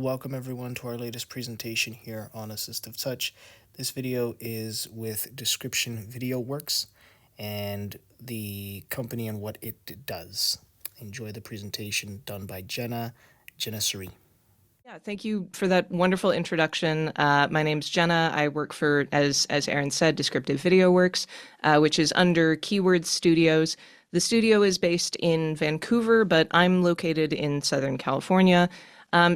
Welcome everyone to our latest presentation here on Assistive Touch. This video is with Description Video Works and the company and what it does. Enjoy the presentation done by Jenna Suri. Yeah, thank you for that wonderful introduction. My name's Jenna. I work for, as Aaron said, Descriptive Video Works, which is under Keyword Studios. The studio is based in Vancouver, but I'm located in Southern California.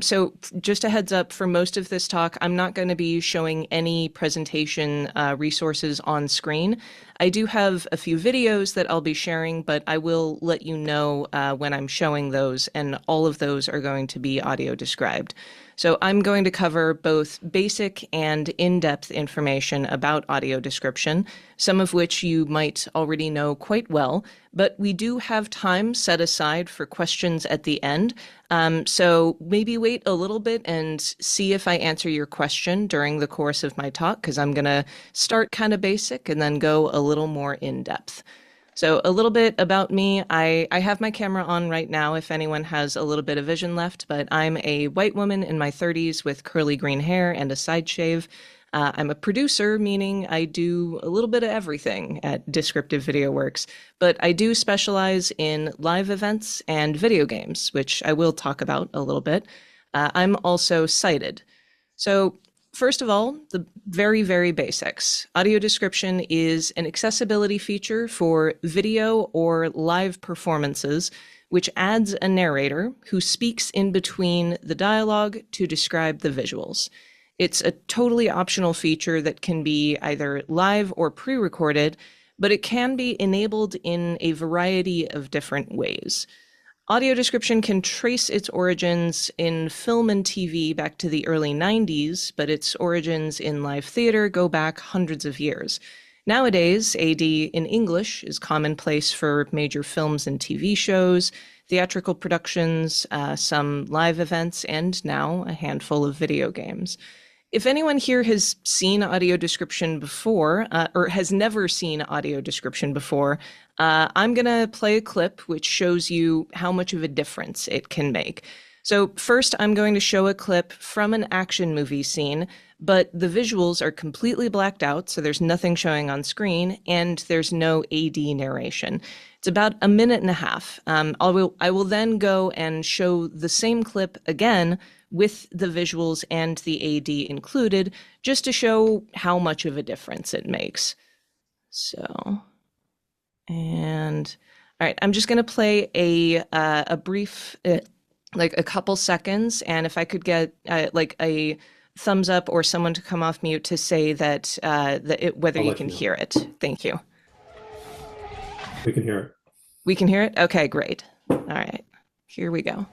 So just a heads up, for most of this talk, I'm not going to be showing any presentation resources on screen. I do have a few videos that I'll be sharing, but I will let you know when I'm showing those, and all of those are going to be audio described. So I'm going to cover both basic and in-depth information about audio description, some of which you might already know quite well, but we do have time set aside for questions at the end. So maybe wait a little bit and see if I answer your question during the course of my talk, because I'm going to start kind of basic and then go a little more in-depth. So a little bit about me. I have my camera on right now if anyone has a little bit of vision left, but I'm a white woman in my 30s with curly green hair and a side shave. I'm a producer, meaning I do a little bit of everything at Descriptive Video Works, but I do specialize in live events and video games, which I will talk about a little bit. I'm also sighted. So first of all, the very, very basics. Audio description is an accessibility feature for video or live performances, which adds a narrator who speaks in between the dialogue to describe the visuals. It's a totally optional feature that can be either live or pre-recorded, but it can be enabled in a variety of different ways. Audio description can trace its origins in film and TV back to the early 90s, but its origins in live theater go back hundreds of years. Nowadays, AD in English is commonplace for major films and TV shows, theatrical productions, some live events, and now a handful of video games. If anyone here has seen audio description before, or has never seen audio description before, I'm going to play a clip which shows you how much of a difference it can make. So first, I'm going to show a clip from an action movie scene, but the visuals are completely blacked out, so there's nothing showing on screen, and there's no AD narration. It's about a minute and a half. I will then go and show the same clip again with the visuals and the AD included, just to show how much of a difference it makes. So, and all right, I'm just going to play a brief, like a couple seconds, and if I could get like a thumbs up or someone to come off mute to say that whether you can hear it. Thank you. We can hear it. We can hear it? Okay, great. All right, here we go.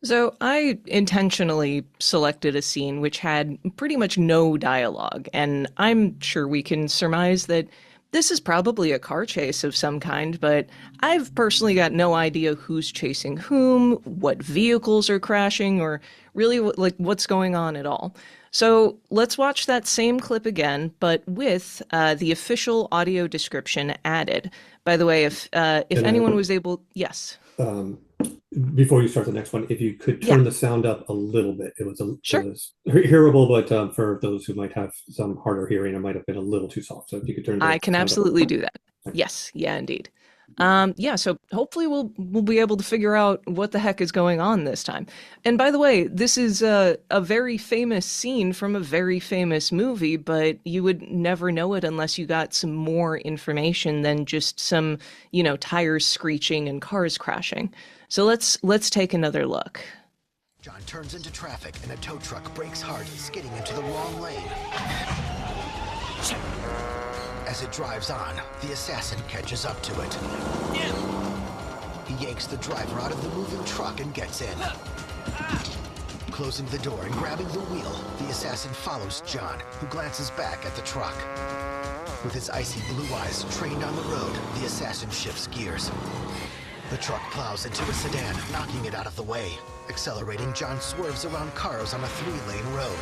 So I intentionally selected a scene which had pretty much no dialogue, and I'm sure we can surmise that this is probably a car chase of some kind, but I've personally got no idea who's chasing whom, what vehicles are crashing, or really what's going on at all. So let's watch that same clip again, but with the official audio description added. By the way, if And anyone was able, yes, um, before you start the next one, if you could yeah, turn the sound up a little bit, it sure. was hearable, but for those who might have some harder hearing, it might have been a little too soft. So if you could turn I the can sound up a absolutely little. do that. Thanks. Yes, yeah, indeed. Yeah, so hopefully we'll be able to figure out what the heck is going on this time. And by the way, this is a very famous scene from a very famous movie, but you would never know it unless you got some more information than just some, tires screeching and cars crashing. So let's take another look. John turns into traffic and a tow truck brakes hard, skidding into the wrong lane. As it drives on, the assassin catches up to it. He yanks the driver out of the moving truck and gets in. Closing the door and grabbing the wheel, the assassin follows John, who glances back at the truck. With his icy blue eyes trained on the road, the assassin shifts gears. The truck plows into a sedan, knocking it out of the way. Accelerating, John swerves around cars on a 3-lane road.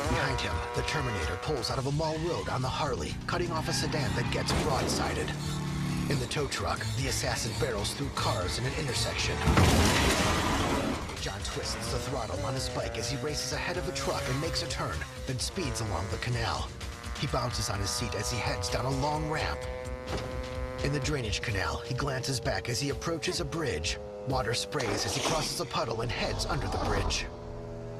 Behind him, the Terminator pulls out of a mall road on the Harley, cutting off a sedan that gets broadsided. In the tow truck, the assassin barrels through cars in an intersection. John twists the throttle on his bike as he races ahead of a truck and makes a turn, then speeds along the canal. He bounces on his seat as he heads down a long ramp. In the drainage canal, he glances back as he approaches a bridge. Water sprays as he crosses a puddle and heads under the bridge.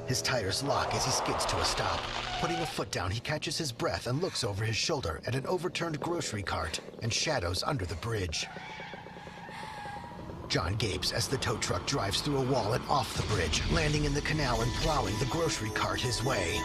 His tires lock as he skids to a stop. Putting a foot down, he catches his breath and looks over his shoulder at an overturned grocery cart and shadows under the bridge. John gapes as the tow truck drives through a wall and off the bridge, landing in the canal and plowing the grocery cart his way.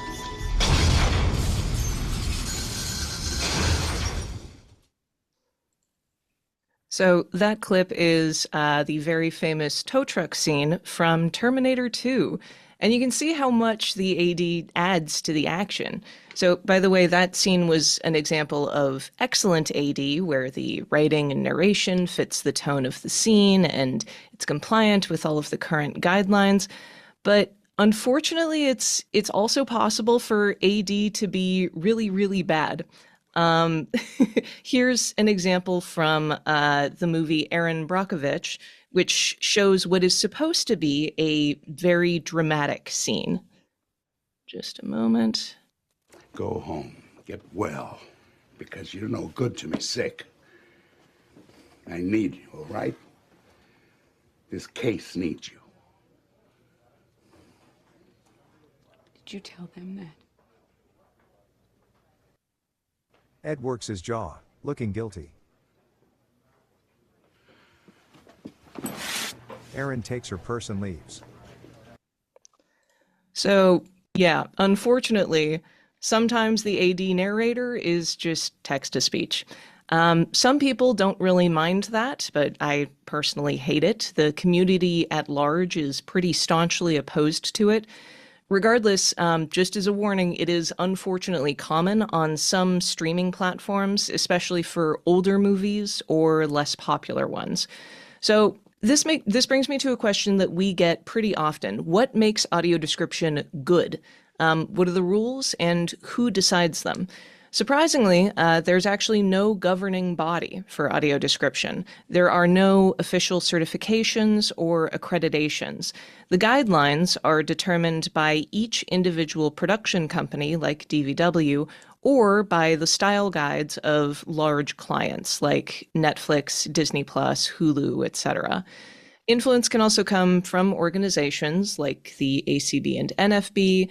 So that clip is the very famous tow truck scene from Terminator 2. And you can see how much the AD adds to the action. So, by the way, that scene was an example of excellent AD, where the writing and narration fits the tone of the scene and it's compliant with all of the current guidelines. But unfortunately, it's also possible for AD to be really, really bad. Um, Here's an example from the movie Aaron Brockovich, which shows what is supposed to be a very dramatic scene. Just a moment. Go home, get well, because you're no good to me sick. I need you, all right? This case needs you. Did you tell them that? Ed works his jaw, looking guilty. Erin takes her purse and leaves. So, yeah, unfortunately, sometimes the AD narrator is just text-to-speech. Some people don't really mind that, but I personally hate it. The community at large is pretty staunchly opposed to it. Regardless, just as a warning, it is unfortunately common on some streaming platforms, especially for older movies or less popular ones. So this brings me to a question that we get pretty often. What makes audio description good? What are the rules and who decides them? Surprisingly, there's actually no governing body for audio description. There are no official certifications or accreditations. The guidelines are determined by each individual production company, like DVW, or by the style guides of large clients like Netflix, Disney Plus, Hulu, etc. Influence can also come from organizations like the ACB and NFB,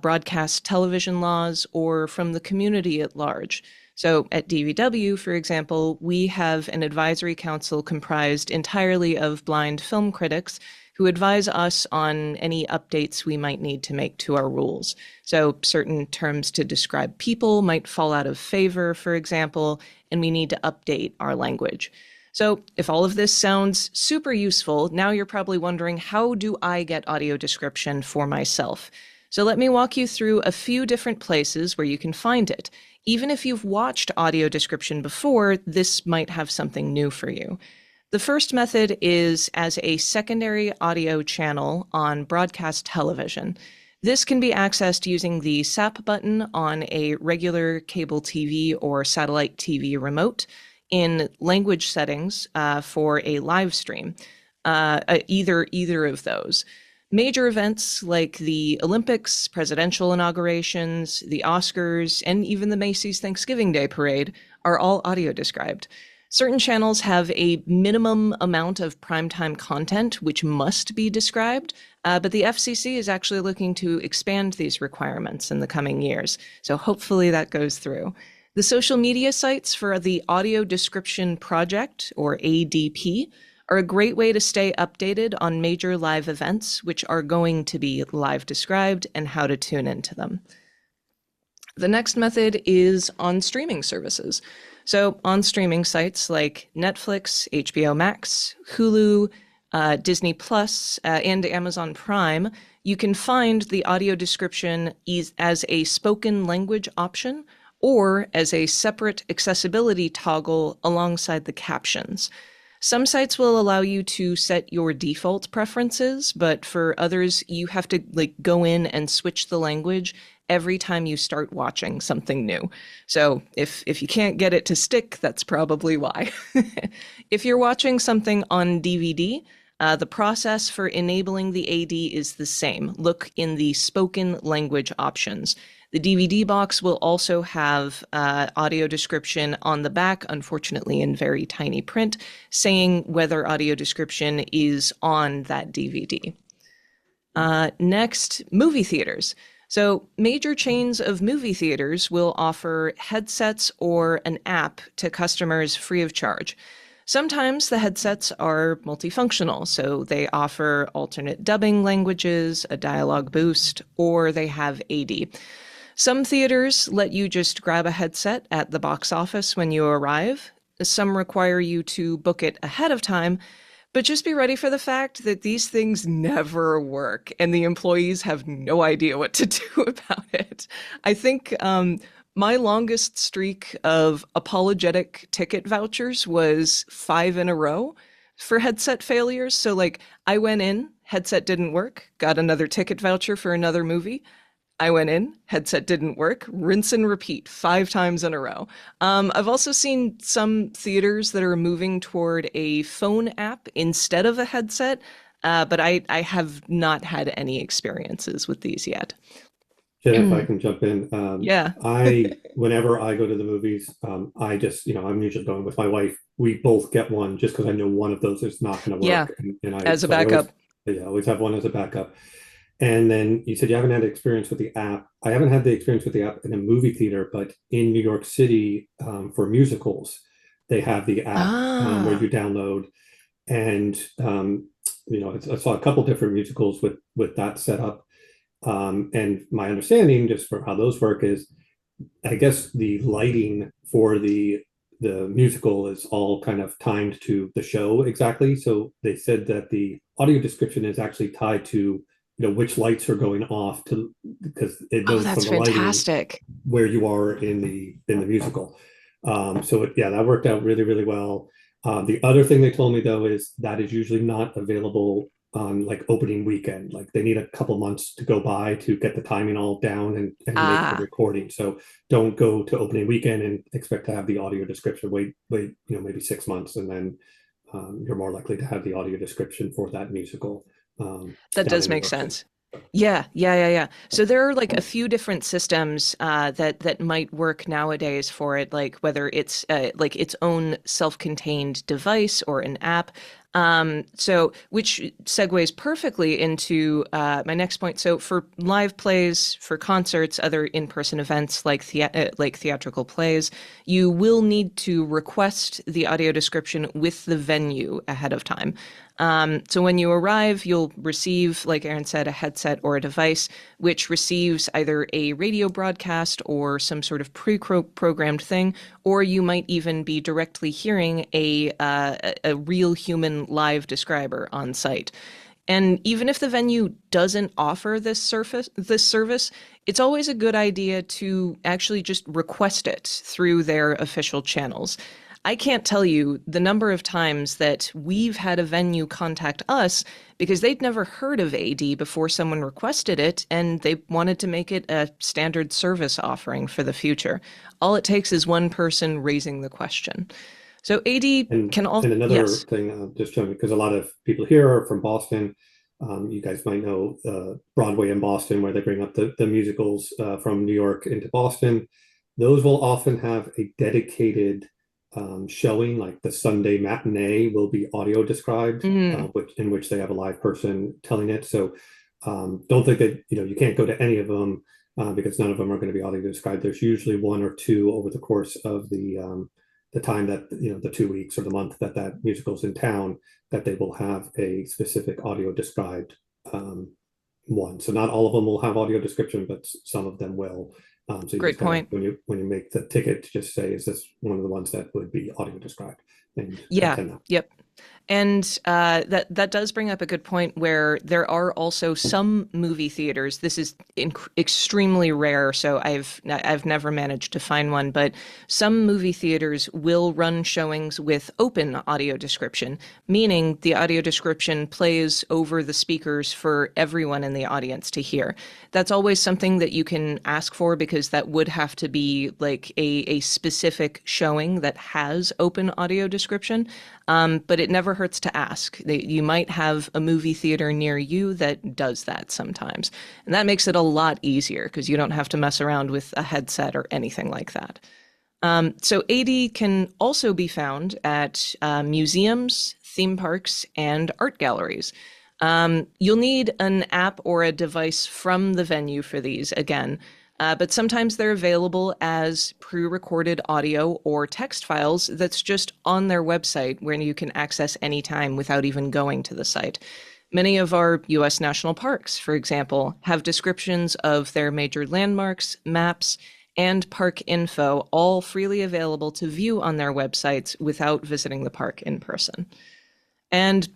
broadcast television laws, or from the community at large. So at DVW, for example, we have an advisory council comprised entirely of blind film critics who advise us on any updates we might need to make to our rules. So certain terms to describe people might fall out of favor, for example, and we need to update our language. So if all of this sounds super useful, now you're probably wondering, how do I get audio description for myself? So let me walk you through a few different places where you can find it. Even if you've watched audio description before, this might have something new for you. The first method is as a secondary audio channel on broadcast television. This can be accessed using the SAP button on a regular cable TV or satellite TV remote. in language settings for a live stream, either of those. Major events like the Olympics, presidential inaugurations, the Oscars, and even the Macy's Thanksgiving Day Parade are all audio described. Certain channels have a minimum amount of primetime content which must be described, but the FCC is actually looking to expand these requirements in the coming years. So hopefully that goes through. The social media sites for the Audio Description Project, or ADP, are a great way to stay updated on major live events, which are going to be live described, and how to tune into them. The next method is on streaming services. So on streaming sites like Netflix, HBO Max, Hulu, Disney Plus, and Amazon Prime, you can find the audio description as a spoken language option or as a separate accessibility toggle alongside the captions. Some sites will allow you to set your default preferences, but for others, you have to go in and switch the language every time you start watching something new. So if you can't get it to stick, that's probably why. If you're watching something on DVD, the process for enabling the AD is the same. Look in the spoken language options. The DVD box will also have audio description on the back, unfortunately in very tiny print, saying whether audio description is on that DVD. Next, movie theaters. So major chains of movie theaters will offer headsets or an app to customers free of charge. Sometimes the headsets are multifunctional, so they offer alternate dubbing languages, a dialogue boost, or they have AD. Some theaters let you just grab a headset at the box office when you arrive. Some require you to book it ahead of time, but just be ready for the fact that these things never work and the employees have no idea what to do about it. I think my longest streak of apologetic ticket vouchers was 5 in a row for headset failures. So I went in, headset didn't work, got another ticket voucher for another movie. I went in, headset didn't work, rinse and repeat 5 times in a row. I've also seen some theaters that are moving toward a phone app instead of a headset, but I have not had any experiences with these yet. Jen, if I can jump in, Yeah. Whenever I go to the movies, I just, I'm usually going with my wife. We both get one just because I know one of those is not going to Yeah, work. And as a backup. I always have one as a backup. And then you said you haven't had experience with the app. I haven't had the experience with the app in a movie theater, but in New York City, for musicals, they have the app where you download. And I saw a couple different musicals with that setup. And my understanding, just for how those work, is I guess the lighting for the musical is all kind of timed to the show exactly. So they said that the audio description is actually tied to which lights are going off because it knows that's from the fantastic. lighting where you are in the musical. That worked out really, really well. The other thing they told me though is that is usually not available on opening weekend. They need a couple months to go by to get the timing all down and make the recording. So don't go to opening weekend and expect to have the audio description. Wait, maybe 6 months, and then you're more likely to have the audio description for that musical. That does make sense. Yeah. So there are a few different systems that might work nowadays for it, whether it's its own self-contained device or an app. Which segues perfectly into my next point. So for live plays, for concerts, other in-person events like theatrical plays, you will need to request the audio description with the venue ahead of time. So when you arrive, you'll receive, like Aaron said, a headset or a device which receives either a radio broadcast or some sort of pre-programmed thing, or you might even be directly hearing a real human live describer on site. And even if the venue doesn't offer this service, it's always a good idea to actually just request it through their official channels. I can't tell you the number of times that we've had a venue contact us because they'd never heard of AD before someone requested it, and they wanted to make it a standard service offering for the future. All it takes is one person raising the question. So AD can also, and another yes. thing, just showing because a lot of people here are from Boston. You guys might know Broadway in Boston, where they bring up the musicals from New York into Boston. Those will often have a dedicated showing, like the Sunday matinee will be audio described, Mm, in which they have a live person telling it. So don't think that you can't go to any of them because none of them are going to be audio described. There's usually one or two over the course of the time that the 2 weeks or the month that musical's in town, that they will have a specific audio described one. So not all of them will have audio description, but some of them will. So you great just gotta, point. when you make the ticket, just say, is this one of the ones that would be audio described, and Yeah, attend that. yep. And that does bring up a good point where there are also some movie theaters. This is extremely rare, so I've never managed to find one. But some movie theaters will run showings with open audio description, meaning the audio description plays over the speakers for everyone in the audience to hear. That's always something that you can ask for because that would have to be like a specific showing that has open audio description. But it never hurts to ask. You might have a movie theater near you that does that sometimes. And that makes it a lot easier because you don't have to mess around with a headset or anything like that. So AD can also be found at museums, theme parks, and art galleries. You'll need an app or a device from the venue for these again, but sometimes they're available as pre-recorded audio or text files that's just on their website where you can access anytime without even going to the site. Many of our US national parks, for example, have descriptions of their major landmarks, maps, and park info all freely available to view on their websites without visiting the park in person. And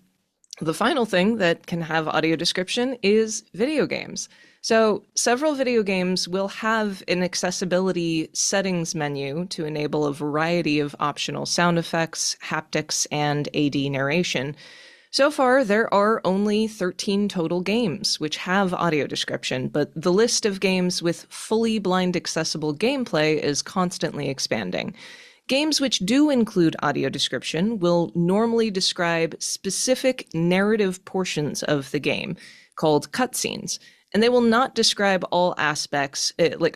the final thing that can have audio description is video games. So several video games will have an accessibility settings menu to enable a variety of optional sound effects, haptics, and AD narration. So far, there are only 13 total games which have audio description, but the list of games with fully blind accessible gameplay is constantly expanding. Games which do include audio description will normally describe specific narrative portions of the game, called cutscenes, and they will not describe all aspects,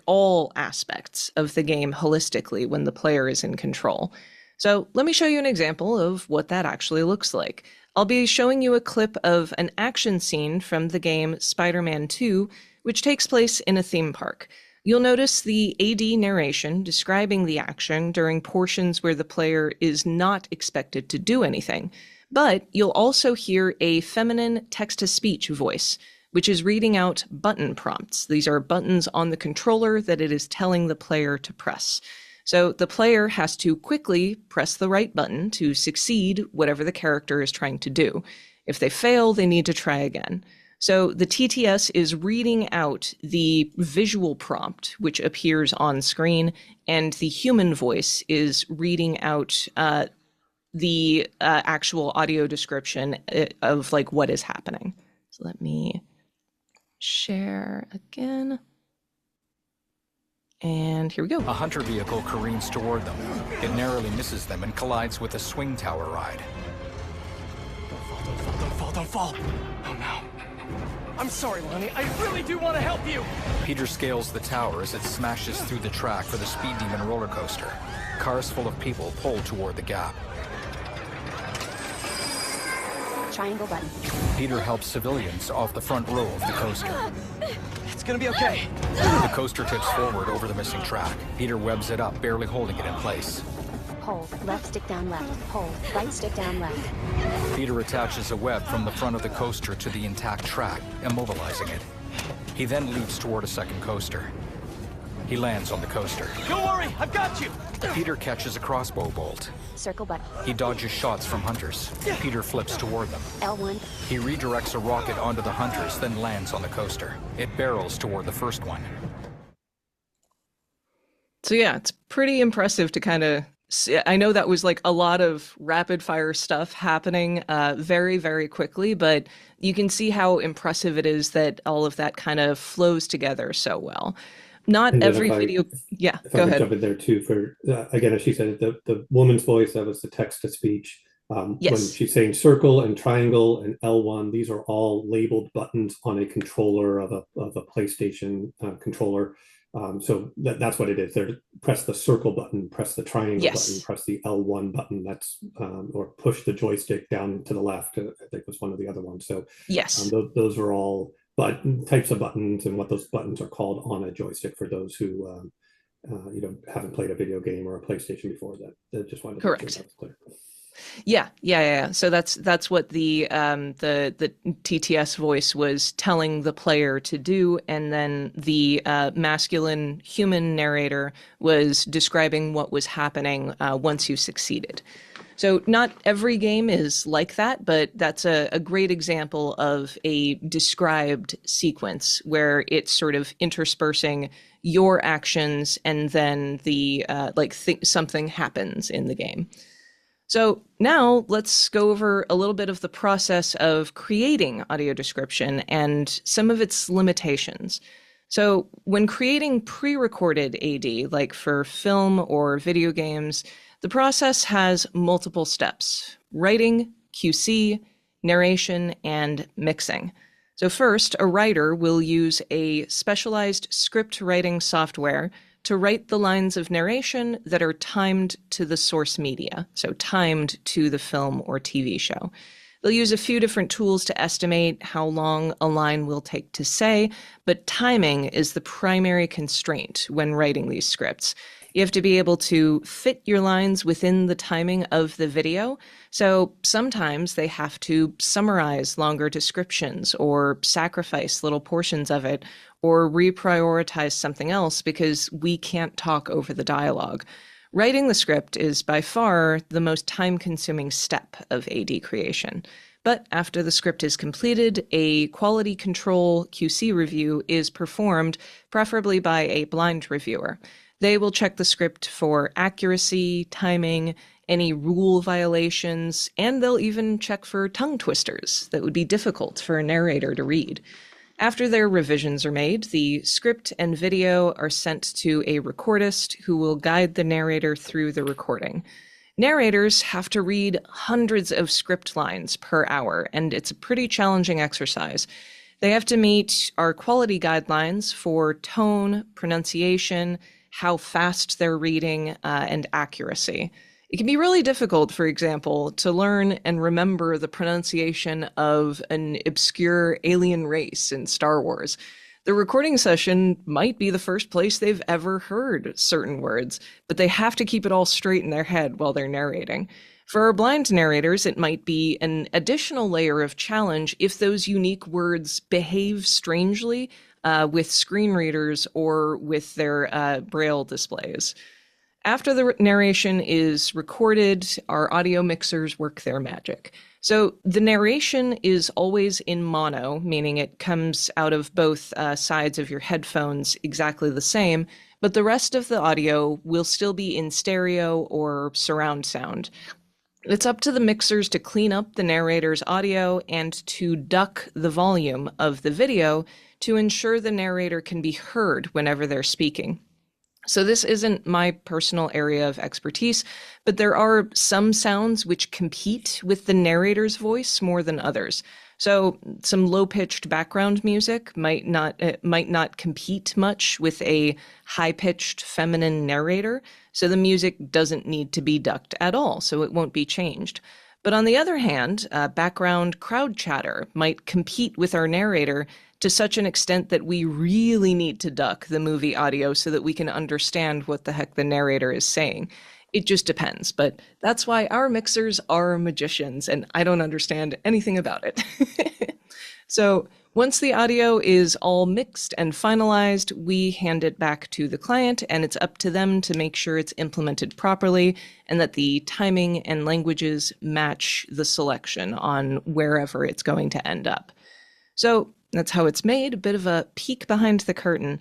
all aspects of the game holistically when the player is in control. So let me show you an example of what that actually looks like. I'll be showing you a clip of an action scene from the game Spider-Man 2, which takes place in a theme park. You'll notice the AD narration describing the action during portions where the player is not expected to do anything. But you'll also hear a feminine text-to-speech voice, which is reading out button prompts. These are buttons on the controller that it is telling the player to press. So the player has to quickly press the right button to succeed whatever the character is trying to do. If they fail, they need to try again. So the TTS is reading out the visual prompt, which appears on screen, and the human voice is reading out the actual audio description of like what is happening. So let me share again. And here we go. A hunter vehicle careens toward them. It narrowly misses them and collides with a swing tower ride. Don't fall, don't fall. Oh no. I'm sorry, Lonnie. I really do want to help you. Peter scales the tower as it smashes through the track for the Speed Demon roller coaster. Cars full of people pull toward the gap. Triangle button. Peter helps civilians off the front row of the coaster. It's gonna be okay. The coaster tips forward over the missing track. Peter webs it up, barely holding it in place. Hold. Left stick down left. Hold. Right stick down left. Peter attaches a web from the front of the coaster to the intact track, immobilizing it. He then leaps toward a second coaster. He lands on the coaster. Don't worry, I've got you. Peter catches a crossbow bolt. Circle button. He dodges shots from hunters. Peter flips toward them. L1. He redirects a rocket onto the hunters, then lands on the coaster. It barrels toward the first one. So yeah, it's pretty impressive to kind of see. I know that was like a lot of rapid fire stuff happening very, very quickly, but you can see how impressive it is that all of that kind of flows together so well. not And then every video. Yeah, if I go could ahead. jump in there too, for again, as she said, the woman's voice, that was the text to speech. When Yes. she's saying circle and triangle and L1, these are all labeled buttons on a controller of a PlayStation controller. So that's what it is. There, press the circle button, press the triangle button, Yes. press the L1 button. That's or push the joystick down to the left. I think was one of the other ones. So Yes. those are all types of buttons and what those buttons are called on a joystick for those who haven't played a video game or a PlayStation before. That just wanted to make sure Correct. that was clear. Yeah. So that's what the TTS voice was telling the player to do, and then the masculine human narrator was describing what was happening once you succeeded. So not every game is like that, but that's a great example of a described sequence where it's sort of interspersing your actions and then the something happens in the game. So now let's go over a little bit of the process of creating audio description and some of its limitations. So when creating pre-recorded AD, like for film or video games, the process has multiple steps: writing, QC, narration, and mixing. So first, a writer will use a specialized script writing software to write the lines of narration that are timed to the source media, so timed to the film or TV show. They'll use a few different tools to estimate how long a line will take to say, but timing is the primary constraint when writing these scripts. You have to be able to fit your lines within the timing of the video. So sometimes they have to summarize longer descriptions or sacrifice little portions of it or reprioritize something else because we can't talk over the dialogue. Writing the script is by far the most time-consuming step of AD creation. But after the script is completed, a quality control QC review is performed, preferably by a blind reviewer. They will check the script for accuracy, timing, any rule violations, and they'll even check for tongue twisters that would be difficult for a narrator to read. After their revisions are made, the script and video are sent to a recordist who will guide the narrator through the recording. Narrators have to read hundreds of script lines per hour, and it's a pretty challenging exercise. They have to meet our quality guidelines for tone, pronunciation, how fast they're reading, and accuracy. It can be really difficult, for example, to learn and remember the pronunciation of an obscure alien race in Star Wars. The recording session might be the first place they've ever heard certain words, but they have to keep it all straight in their head while they're narrating. For our blind narrators, it might be an additional layer of challenge if those unique words behave strangely with screen readers or with their braille displays. After the narration is recorded, our audio mixers work their magic. So the narration is always in mono, meaning it comes out of both sides of your headphones exactly the same, but the rest of the audio will still be in stereo or surround sound. It's up to the mixers to clean up the narrator's audio and to duck the volume of the video to ensure the narrator can be heard whenever they're speaking. So this isn't my personal area of expertise, but there are some sounds which compete with the narrator's voice more than others. So some low-pitched background music might not compete much with a high-pitched feminine narrator, so the music doesn't need to be ducked at all, so it won't be changed. But on the other hand, background crowd chatter might compete with our narrator to such an extent that we really need to duck the movie audio so that we can understand what the heck the narrator is saying. It just depends, but that's why our mixers are magicians, and I don't understand anything about it. So once the audio is all mixed and finalized, we hand it back to the client, and it's up to them to make sure it's implemented properly and that the timing and languages match the selection on wherever it's going to end up. So that's how it's made, a bit of a peek behind the curtain.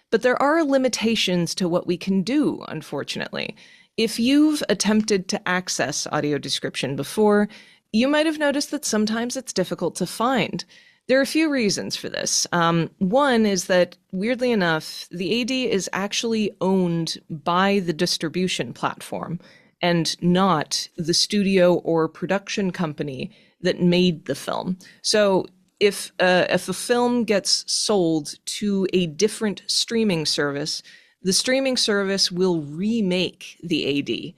But there are limitations to what we can do, unfortunately. If you've attempted to access audio description before, you might have noticed that sometimes it's difficult to find. There are a few reasons for this. One is that, weirdly enough, the AD is actually owned by the distribution platform and not the studio or production company that made the film. So if a film gets sold to a different streaming service, the streaming service will remake the AD.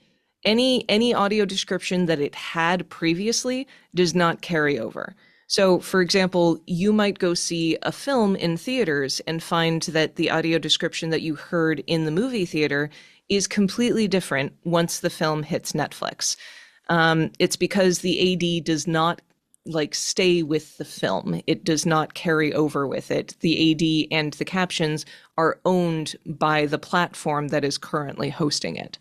Any audio description that it had previously does not carry over. So, for example, you might go see a film in theaters and find that the audio description that you heard in the movie theater is completely different once the film hits Netflix. It's because the AD does not stay with the film. It does not carry over with it. The AD and the captions are owned by the platform that is currently hosting it.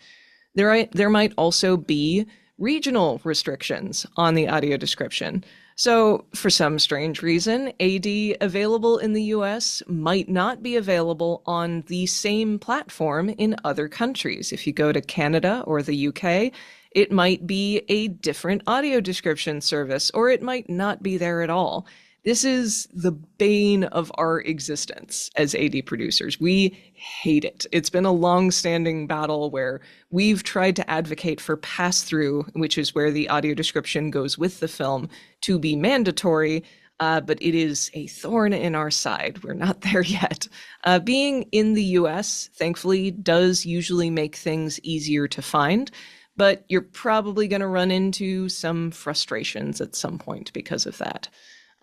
There might also be regional restrictions on the audio description. So, for some strange reason, AD available in the US might not be available on the same platform in other countries. If you go to Canada or the UK, it might be a different audio description service, or it might not be there at all. This is the bane of our existence as AD producers. We hate it. It's been a long-standing battle where we've tried to advocate for pass-through, which is where the audio description goes with the film, to be mandatory, but it is a thorn in our side. We're not there yet. Being in the US, thankfully, does usually make things easier to find, but you're probably going to run into some frustrations at some point because of that.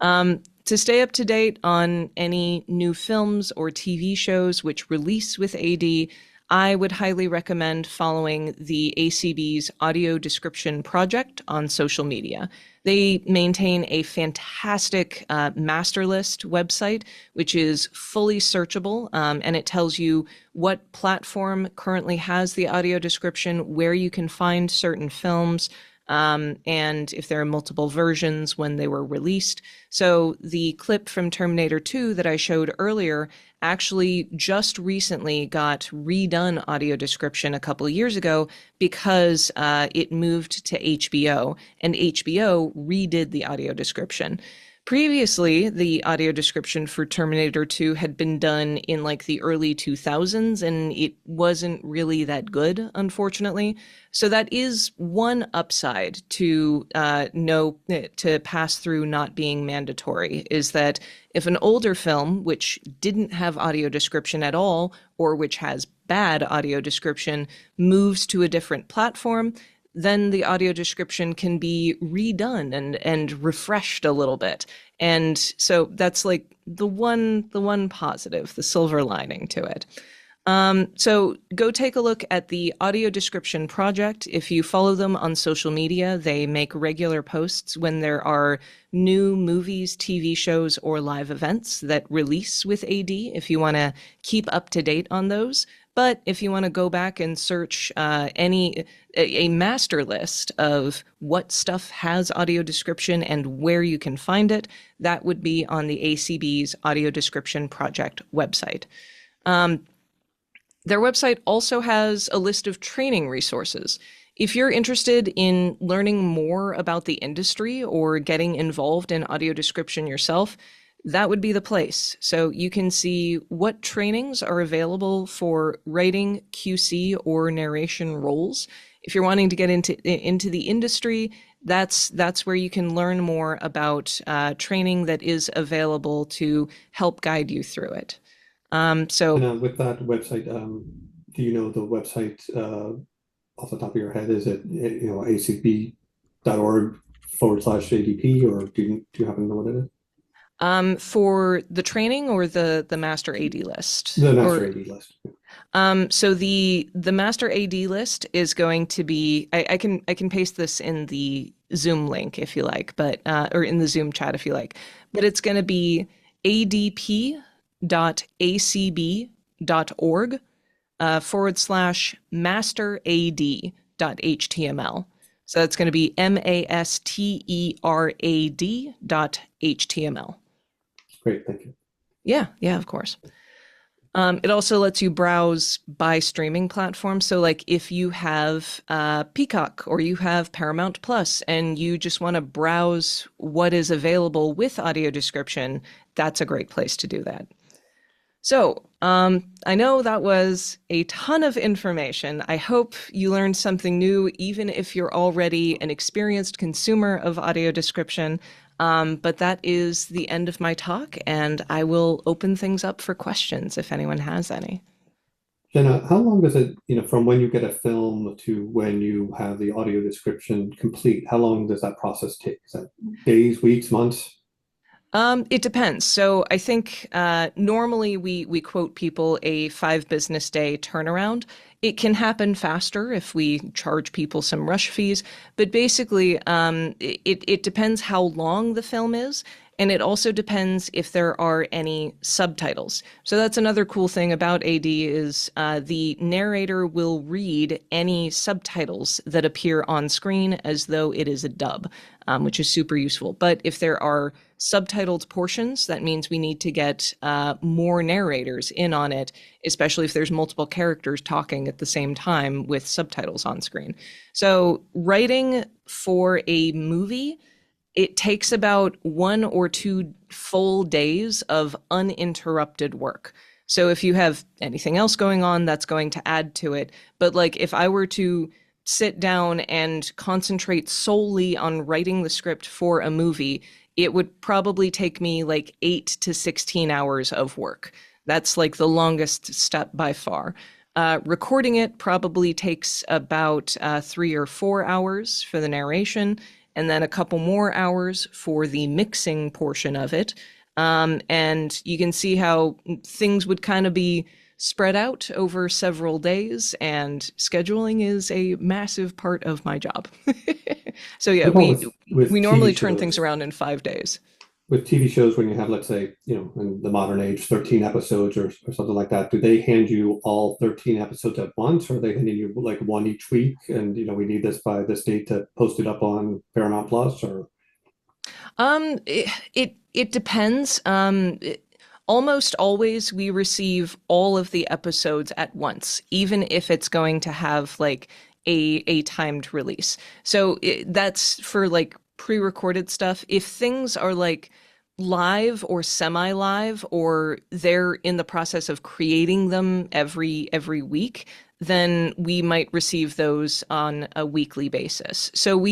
To stay up to date on any new films or TV shows which release with AD, I would highly recommend following the ACB's Audio Description Project on social media. They maintain a fantastic master list website, which is fully searchable, and it tells you what platform currently has the audio description, where you can find certain films, and if there are multiple versions when they were released. So the clip from Terminator 2 that I showed earlier actually just recently got redone audio description a couple of years ago because it moved to HBO, and HBO redid the audio description. Previously, the audio description for Terminator 2 had been done in the early 2000s, and it wasn't really that good, unfortunately. So that is one upside to pass through not being mandatory, is that if an older film, which didn't have audio description at all, or which has bad audio description, moves to a different platform, then the audio description can be redone and refreshed a little bit. And so that's the one positive, the silver lining to it. So go take a look at the Audio Description Project. If you follow them on social media, they make regular posts when there are new movies, TV shows, or live events that release with AD, if you want to keep up to date on those. But if you want to go back and search a master list of what stuff has audio description and where you can find it, that would be on the ACB's Audio Description Project website. Their website also has a list of training resources. If you're interested in learning more about the industry or getting involved in audio description yourself, that would be the place. So you can see what trainings are available for writing, QC, or narration roles. If you're wanting to get into the industry, that's where you can learn more about training that is available to help guide you through it. With that website, do you know the website off the top of your head? Is it acb.org/ADP, or do you happen to know what it is? For the training or the master AD list? The master AD list. So the master AD list is going to be, I can paste this in the Zoom link if you like, but or in the Zoom chat if you like, but it's going to be adp.acb.org/masterad.html. So that's going to be masterad.html. Great, thank you. Yeah, of course. It also lets you browse by streaming platforms. So, like, if you have Peacock or you have Paramount Plus and you just want to browse what is available with audio description, that's a great place to do that. So, I know that was a ton of information. I hope you learned something new, even if you're already an experienced consumer of audio description. But that is the end of my talk, and I will open things up for questions if anyone has any. Jenna, how long does it, from when you get a film to when you have the audio description complete, how long does that process take? Is that days, weeks, months? It depends. So I think normally we quote people a 5 business day turnaround. It can happen faster if we charge people some rush fees, but basically it depends how long the film is, and it also depends if there are any subtitles. So that's another cool thing about AD is the narrator will read any subtitles that appear on screen as though it is a dub, which is super useful. But if there are subtitled portions, that means we need to get more narrators in on it, especially if there's multiple characters talking at the same time with subtitles on screen. So writing for a movie, it takes about 1 or 2 full days of uninterrupted work. So if you have anything else going on, that's going to add to it. But like if I were to sit down and concentrate solely on writing the script for a movie, it would probably take me like 8 to 16 hours of work. That's like the longest step by far. Recording it probably takes about 3 or 4 hours for the narration, and then a couple more hours for the mixing portion of it. And you can see how things would kind of be spread out over several days, and scheduling is a massive part of my job. So yeah, we normally turn things around in 5 days. With TV shows, when you have, let's say, in the modern age, 13 episodes or something like that, do they hand you all 13 episodes at once, or are they handing you like one each week? And, we need this by this date to post it up on Paramount Plus, or? It depends. Almost always we receive all of the episodes at once, even if it's going to have like a timed release. So that's for like pre-recorded stuff. If things are like live or semi-live, or they're in the process of creating them every week, then we might receive those on a weekly basis. So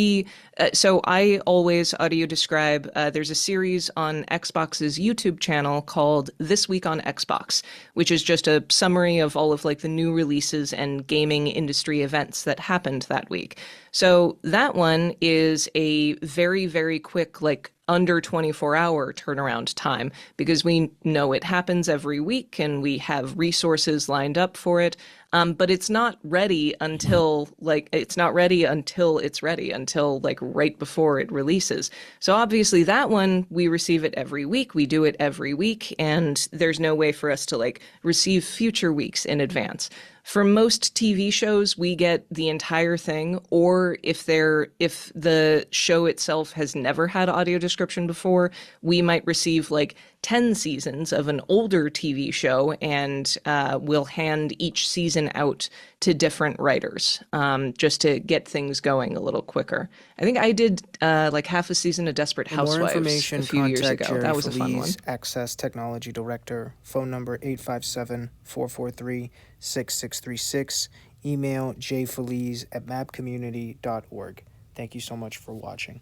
I always audio describe. There's a series on Xbox's YouTube channel called This Week on Xbox, which is just a summary of all of like the new releases and gaming industry events that happened that week. So that one is a very, very quick, like under 24-hour turnaround time, because we know it happens every week and we have resources lined up for it. But it's not ready until it's ready until like right before it releases. So obviously that one, we receive it every week. We do it every week, and there's no way for us to like receive future weeks in advance. For most TV shows, we get the entire thing, or if the show itself has never had audio description before, we might receive like 10 seasons of an older TV show, and we'll hand each season out to different writers, just to get things going a little quicker. I think I did like half a season of Desperate Housewives a few years ago. Jerry That was a fun one. Feliz, Access Technology Director. Phone number 857-443-6636. Email jfeliz@mapcommunity.org. Thank you so much for watching.